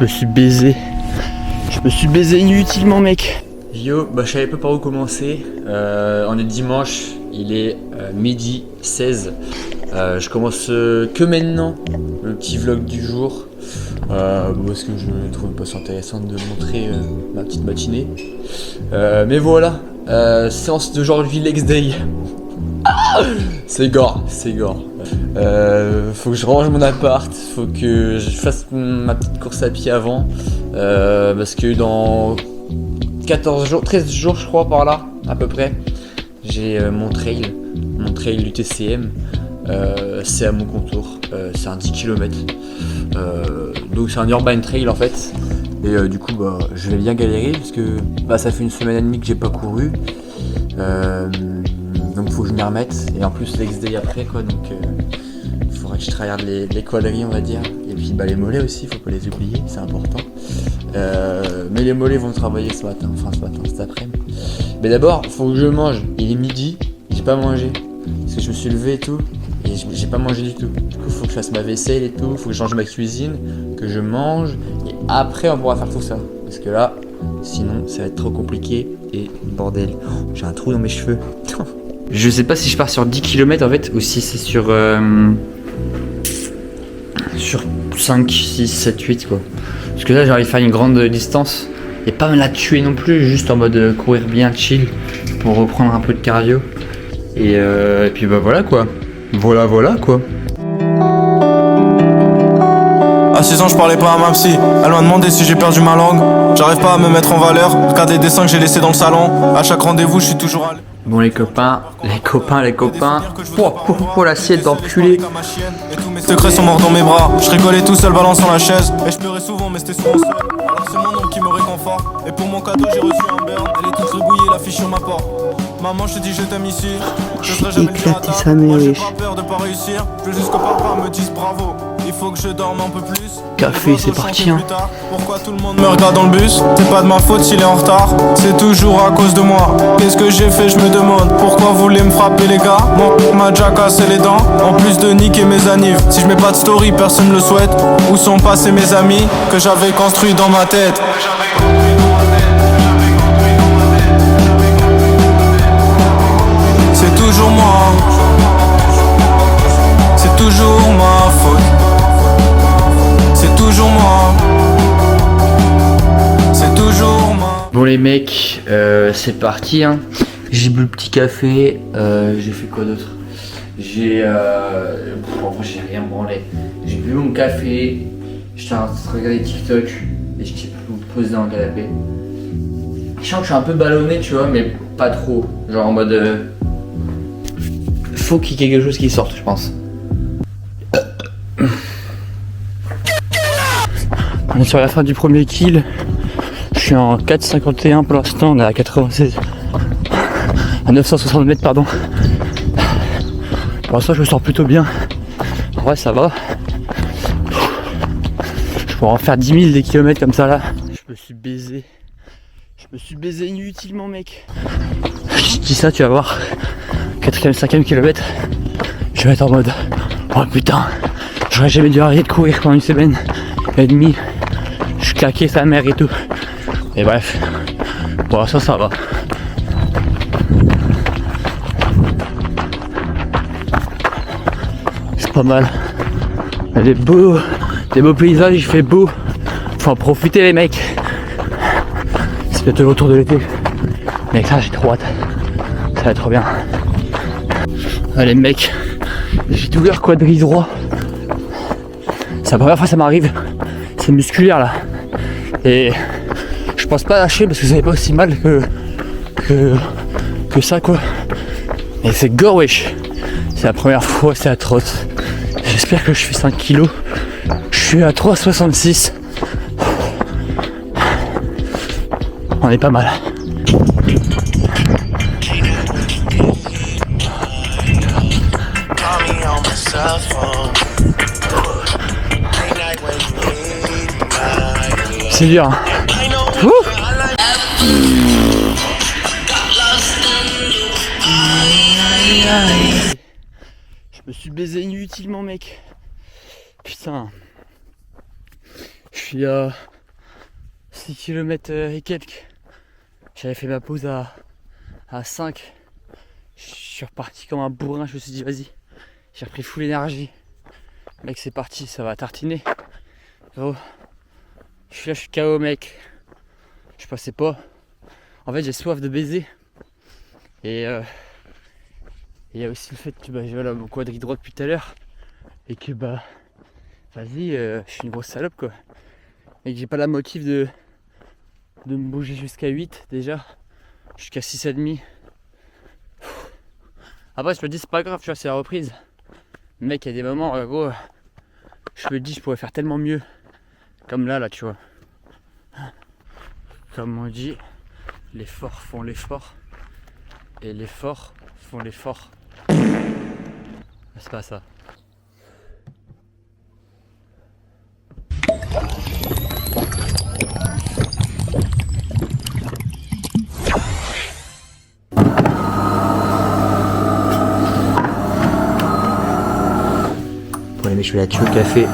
me suis baisé. Je me suis baisé inutilement, mec. Yo, bah je savais pas par où commencer. On est dimanche, il est midi 16. Je commence que maintenant le petit vlog du jour. Parce que je trouve pas ça intéressant de montrer ma petite matinée. Mais voilà, séance d'aujourd'hui, Legs Day. C'est gore, c'est gore. Faut que je range mon appart, faut que je fasse ma petite course à pied avant. Parce que dans 14 jours, 13 jours je crois par là, à peu près, j'ai mon trail du TCM. C'est à mon contour, c'est un 10 km. Donc c'est un urban trail en fait. Et du coup bah, je vais bien galérer parce que bah, ça fait une semaine et demie que j'ai pas couru. Donc faut que je m'y remette. Et en plus Legs Day après quoi, donc faudrait que je tryhard les quadrilles on va dire. Et puis bah, les mollets aussi, faut pas les oublier, c'est important. Mais les mollets vont travailler ce matin, cet après-midi. Mais d'abord faut que je mange, il est midi, j'ai pas mangé. Parce que je me suis levé et tout, et j'ai pas mangé du tout. Du coup faut que je fasse ma vaisselle et tout, faut que je change ma cuisine, que je mange, et après on pourra faire tout ça. Parce que là, sinon ça va être trop compliqué et bordel. Oh, j'ai un trou dans mes cheveux. Je sais pas si je pars sur 10 km en fait, ou si c'est sur 5, 6, 7, 8 quoi. Parce que là j'arrive à faire une grande distance. Et pas mal à tuer non plus, juste en mode courir bien chill pour reprendre un peu de cardio. Et puis bah voilà quoi. Voilà quoi. À 6 ans je parlais pas à ma psy. Elle m'a demandé si j'ai perdu ma langue. J'arrive pas à me mettre en valeur. Regarde les dessins que j'ai laissés dans le salon. À chaque rendez-vous je suis toujours à... Bon les copains. Pour l'assiette d'enculé. Mes secrets sont morts dans mes bras. Je rigolais tout seul balançant la chaise. Et je pleurais souvent mais c'était souvent seul. Alors c'est mon nom qui me réconforte. Et pour mon cadeau j'ai reçu un burn. Elle est toute gribouillée, l'affiche sur ma porte. Maman je te dis je t'aime ici. Je serai jamais éclaté sa mère. Moi j'ai pas peur de pas réussir. Je veux juste que papa me dise bravo. Il faut que je dorme un peu plus. Café c'est parti hein. Pourquoi tout le monde me regarde dans le bus? C'est pas de ma faute s'il est en retard. C'est toujours à cause de moi. Qu'est-ce que j'ai fait je me demande. Pourquoi vous voulez me frapper les gars? Mon m'a déjà cassé les dents. En plus de niquer mes annives. Si je mets pas de story personne ne le souhaite. Où sont passés mes amis que j'avais construits dans ma tête? C'est toujours moi. C'est toujours ma faute. C'est toujours moi. C'est toujours moi. Bon les mecs, c'est parti hein. J'ai bu le petit café, j'ai fait quoi d'autre? En vrai j'ai rien branlé. J'ai bu mon café, j'étais en train de regarder TikTok et j'étais posé dans le canapé. Je sens que je suis un peu ballonné tu vois, mais pas trop. Genre en mode... faut qu'il y ait quelque chose qui sorte je pense. On est sur la fin du premier kill. Je suis en 4,51 pour l'instant, on est à 96. À 960 mètres pardon. Pour l'instant je me sors plutôt bien. En vrai ça va. Je pourrais en faire 10 000 des kilomètres comme ça là. Je me suis baisé. Je me suis baisé inutilement mec. Je dis ça tu vas voir. 4ème, 5ème kilomètre. Je vais être en mode oh putain. J'aurais jamais dû arrêter de courir pendant une semaine et demie. Je claquais sa mère et tout. Et bref. Pour l'instant ça va. C'est pas mal. Il y a des beaux paysages, il fait beau. Faut en profiter les mecs. C'est bientôt le retour de l'été. Mais ça j'ai trop hâte. Ça va être trop bien. Allez mec. J'ai douleur quadrille droit. C'est la première fois que ça m'arrive. C'est musculaire là. Et je pense pas lâcher parce que ça n'est pas aussi mal que ça quoi. Et c'est gore wesh. C'est la première fois, c'est atroce. J'espère que je fais 5 kilos. Je suis à 3,66. On est pas mal. C'est dur hein. Je me suis baisé inutilement mec. Putain. Je suis à 6 km et quelques. J'avais fait ma pause à 5. Je suis reparti comme un bourrin, je me suis dit vas-y. J'ai repris full énergie. Mec, c'est parti, ça va tartiner. Oh. Je suis là, je suis KO, mec. Je passais pas. En fait, j'ai soif de baiser. Et il y a aussi le fait que j'ai mon quadri droit depuis tout à l'heure. Et que vas-y, je suis une grosse salope quoi. Et que j'ai pas la motive de me bouger jusqu'à 8 déjà. Jusqu'à 6,5. Après, je me dis, c'est pas grave, tu vois, c'est la reprise. Mec, il y a des moments, gros, je me dis, je pourrais faire tellement mieux. Comme là, tu vois. Comme on dit, les forts font l'effort. Et les forts font l'effort. C'est pas ça. Bon les mecs, je vais la tuer au café.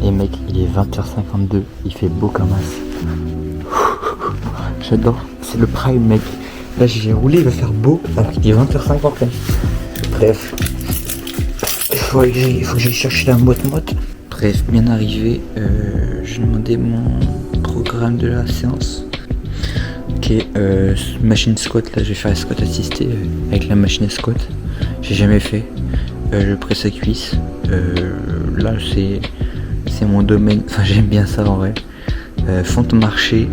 Et mec, il est 20h52, il fait beau comme as. J'adore, c'est le prime mec. Là j'ai roulé, il va faire beau alors qu'il est 20h59. Bref, il faut que j'aille chercher la moite. Bref, bien arrivé, j'ai demandé mon programme de la séance. Ok, machine squat, là je vais faire la squat assistée avec la machine à squat. J'ai jamais fait, je presse à cuisse. Là c'est mon domaine, enfin j'aime bien ça en vrai. Fente marché,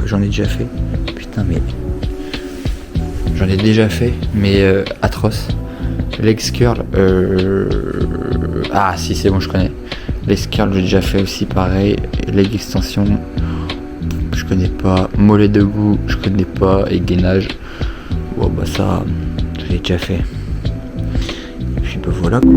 j'en ai déjà fait. Putain mais j'en ai déjà fait, mais atroce. Legs curl, ah si c'est bon je connais. Legs curl j'ai déjà fait aussi pareil. Leg extension, je connais pas. Mollet debout, je connais pas. Et gainage, bon bah ça, j'ai déjà fait. Et puis bah voilà quoi.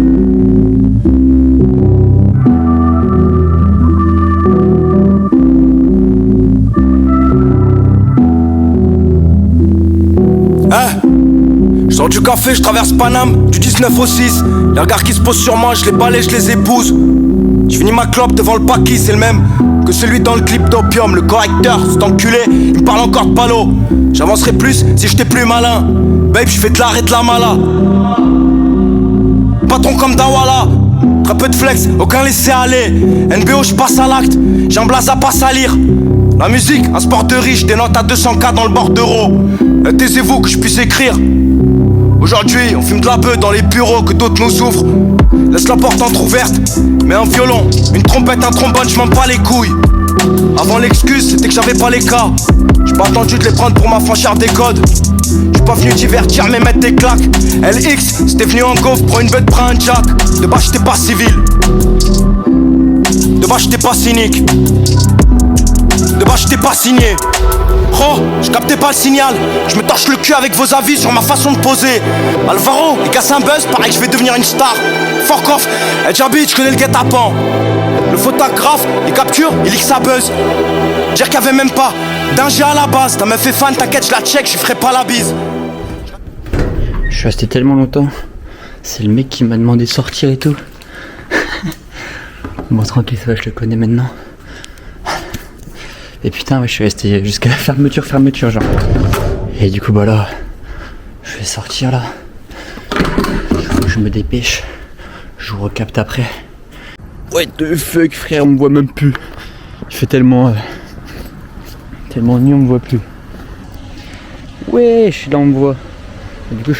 Je sors du café, je traverse Paname, du 19 au 6. Les regards qui se posent sur moi, je les balaye, je les épouse. Je finis ma clope devant le paquis, c'est le même que celui dans le clip d'Opium. Le correcteur, cet enculé, il me parle encore de palo. J'avancerai plus si j'étais plus malin. Babe, je fais de l'arrêt de la mala. Patron comme Dawala, très peu de flex, aucun laisser aller. NBO, je passe à l'acte, j'ai un blaze à pas salir. La musique, un sport de riche, des notes à 200K dans le bordereau. Taisez-vous que je puisse écrire. Aujourd'hui, on fume de la beuh dans les bureaux, que d'autres nous ouvrent. Laisse la porte entrouverte, mets un violon, une trompette, un trombone, je m'en bats les couilles. Avant l'excuse, c'était que j'avais pas les cas. J'ai pas attendu de les prendre pour m'affranchir des codes. J'suis pas venu divertir mais mettre des claques. LX, c'était venu en gaufre, prends une bête, prends un jack. De bas j'étais pas civil, de bas j'étais pas cynique, de bas j'étais pas signé. Oh, je captais pas le signal. Je me torche le cul avec vos avis sur ma façon de poser. Alvaro, il casse un buzz, pareil que je vais devenir une star. Fuck off, Edjabit, je connais le guet-apens. Le photographe, il capture, il lit que ça buzz. Dire qu'il y avait même pas d'ingé à la base. Ta meuf est fan, t'inquiète, je la check, je lui ferai pas la bise. Je suis resté tellement longtemps. C'est le mec qui m'a demandé de sortir et tout. Bon tranquille, ça va, je le connais maintenant. Et putain, ouais, je suis resté jusqu'à la fermeture genre. Et du coup bah là, je vais sortir là. Je me dépêche. Je vous recapte après. What the fuck frère, on me voit même plus. Il fait tellement nuit, on me voit plus. Ouais, je suis là, on me voit. Et du coup je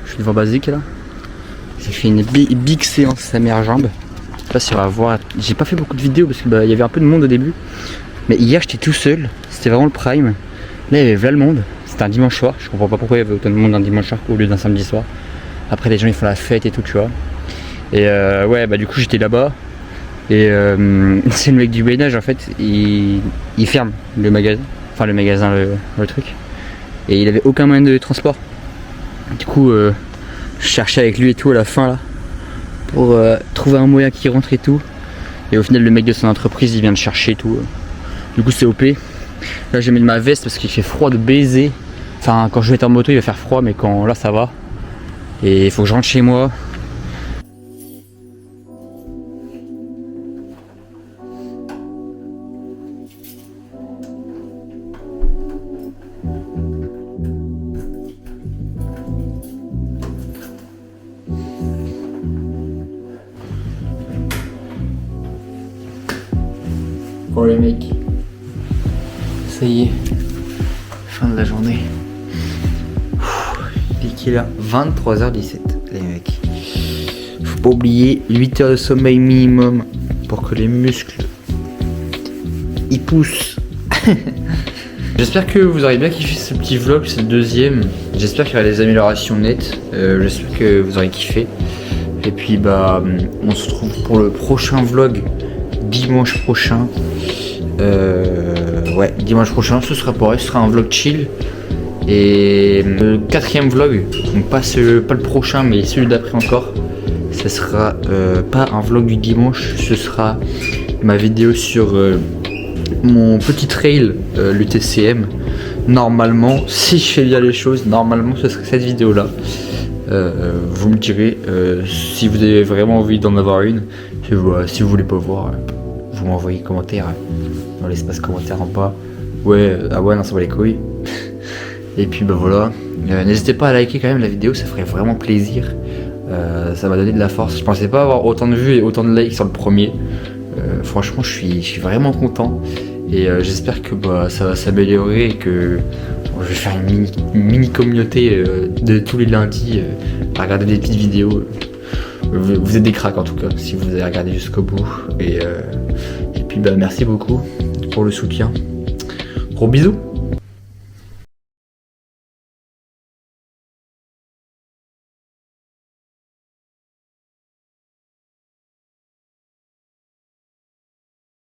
suis devant Basique là. J'ai fait une big séance à mes jambes. Je sais pas si on va voir. J'ai pas fait beaucoup de vidéos parce que il y avait un peu de monde au début. Mais hier j'étais tout seul, c'était vraiment le prime. Là il y avait là le monde, c'était un dimanche soir. Je comprends pas pourquoi il y avait autant de monde un dimanche soir au lieu d'un samedi soir. Après les gens ils font la fête et tout tu vois. Et ouais bah du coup j'étais là-bas. Et c'est le mec du ménage en fait, il ferme le magasin. Enfin le magasin, le truc. Et il avait aucun moyen de transport. Du coup je cherchais avec lui et tout à la fin là. Pour trouver un moyen qui rentre et tout. Et au final le mec de son entreprise il vient de chercher et tout. Du coup c'est OP. Là j'ai mis ma veste parce qu'il fait froid de baiser. Enfin quand je vais être en moto il va faire froid mais quand là ça va. Et il faut que je rentre chez moi. Bon les mecs, ça y est, fin de la journée. Il est qu'il est 23h17 les mecs. Faut pas oublier 8 heures de sommeil minimum pour que les muscles ils poussent. J'espère que vous aurez bien kiffé ce petit vlog, c'est le deuxième. J'espère qu'il y aura des améliorations nettes. J'espère que vous aurez kiffé. Et puis bah on se retrouve pour le prochain vlog dimanche prochain. Ouais, dimanche prochain, ce sera pareil, ce sera un vlog chill. Et le quatrième vlog, donc pas le prochain mais celui d'après encore, ce sera pas un vlog du dimanche, ce sera ma vidéo sur mon petit trail, l'UTCM. Normalement, si je fais bien les choses, normalement ce serait cette vidéo là. Vous me direz si vous avez vraiment envie d'en avoir une. Si vous voulez pas voir, vous m'envoyez commentaire dans l'espace commentaire en bas. Ouais, ah ouais, non, ça va les couilles. Et puis bah voilà, n'hésitez pas à liker quand même la vidéo, ça ferait vraiment plaisir. Ça m'a donné de la force. Je pensais pas avoir autant de vues et autant de likes sur le premier. Franchement, je suis vraiment content. Et j'espère que bah, ça va s'améliorer et que je vais faire une mini communauté de tous les lundis à regarder des petites vidéos. Vous êtes des cracks en tout cas si vous avez regardé jusqu'au bout. Et puis bah merci beaucoup pour le soutien. Gros bisous.